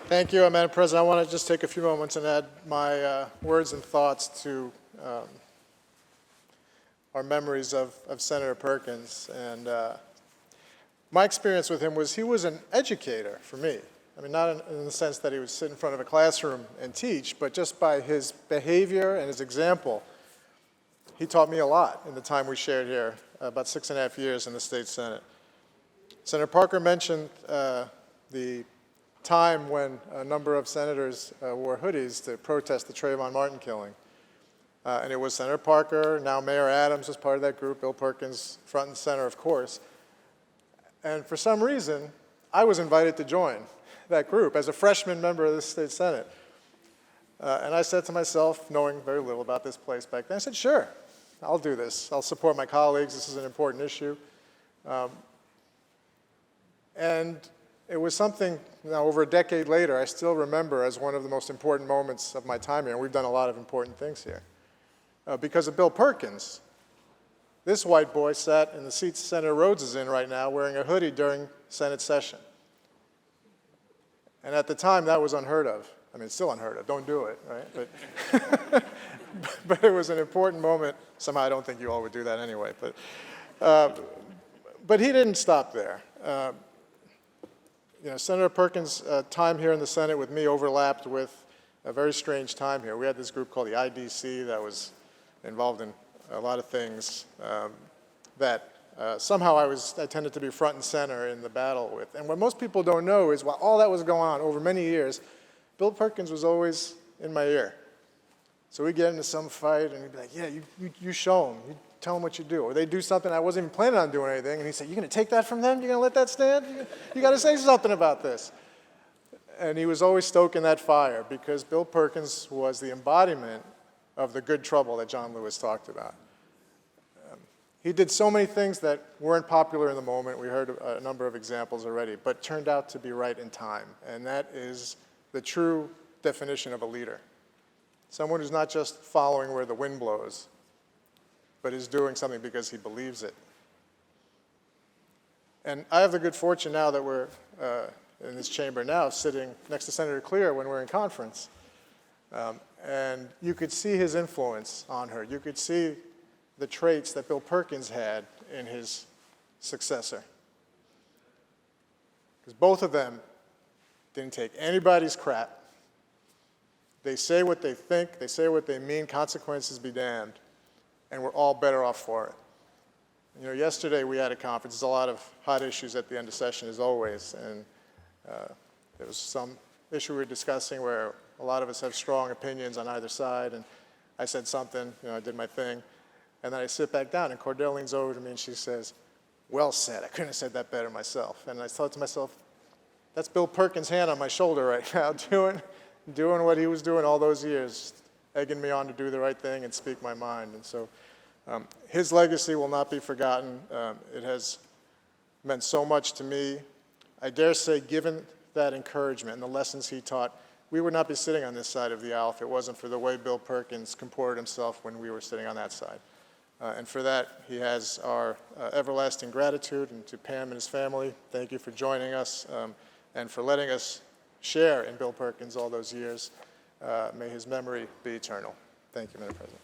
Thank you, Madam President. I want to just take a few moments and add my words and thoughts to our memories of Senator Perkins. And my experience with him was he was an educator for me. I mean, not in the sense that he would sit in front of a classroom and teach, but just by his behavior and his example, he taught me a lot in the time we shared here, about 6.5 years in the state Senate. Senator Parker mentioned the time when a number of senators wore hoodies to protest the Trayvon Martin killing. And it was Senator Parker, now Mayor Adams was part of that group, Bill Perkins front and center, of course. And for some reason, I was invited to join that group as a freshman member of the state Senate. And I said to myself, knowing very little about this place back then, I said, sure, I'll do this. I'll support my colleagues. This is an important issue. And it was something, now over a decade later, I still remember as one of the most important moments of my time here. And we've done a lot of important things here. Because of Bill Perkins, this white boy sat in the seat Senator Rhodes is in right now wearing a hoodie during Senate session. And at the time, that was unheard of. I mean, it's still unheard of. Don't do it, right? But it was an important moment. Somehow, I don't think you all would do that anyway. But he didn't stop there. Senator Perkins' time here in the Senate with me overlapped with a very strange time here. We had this group called the IDC that was involved in a lot of things that somehow I tended to be front and center in the battle with. And what most people don't know is while all that was going on over many years, Bill Perkins was always in my ear. So we'd get into some fight and he'd be like, yeah, you show them. You tell them what you do. Or they'd do something I wasn't even planning on doing anything. And he'd say, you're going to take that from them? You're going to let that stand? You got to say something about this. And he was always stoking that fire because Bill Perkins was the embodiment of the good trouble that John Lewis talked about. He did so many things that weren't popular in the moment. We heard a number of examples already, but turned out to be right in time. And that is the true definition of a leader. Someone who's not just following where the wind blows, but is doing something because he believes it. And I have the good fortune now that we're in this chamber now, sitting next to Senator Clear when we're in conference. And you could see his influence on her. You could see the traits that Bill Perkins had in his successor. Because both of them didn't take anybody's crap. They say what they think, they say what they mean, consequences be damned, and we're all better off for it. Yesterday we had a conference. There's a lot of hot issues at the end of session, as always, and there was some issue we were discussing where a lot of us have strong opinions on either side, and I said something, I did my thing, and then I sit back down, and Cordell leans over to me and she says, well said, I couldn't have said that better myself. And I thought to myself, that's Bill Perkins' hand on my shoulder right now, doing what he was doing all those years, egging me on to do the right thing and speak my mind. And so his legacy will not be forgotten. It has meant so much to me. I dare say, given that encouragement and the lessons he taught, we would not be sitting on this side of the aisle if it wasn't for the way Bill Perkins comported himself when we were sitting on that side. And for that, he has our everlasting gratitude. And to Pam and his family, thank you for joining us and for letting us share in Bill Perkins all those years. May his memory be eternal. Thank you, Madam President.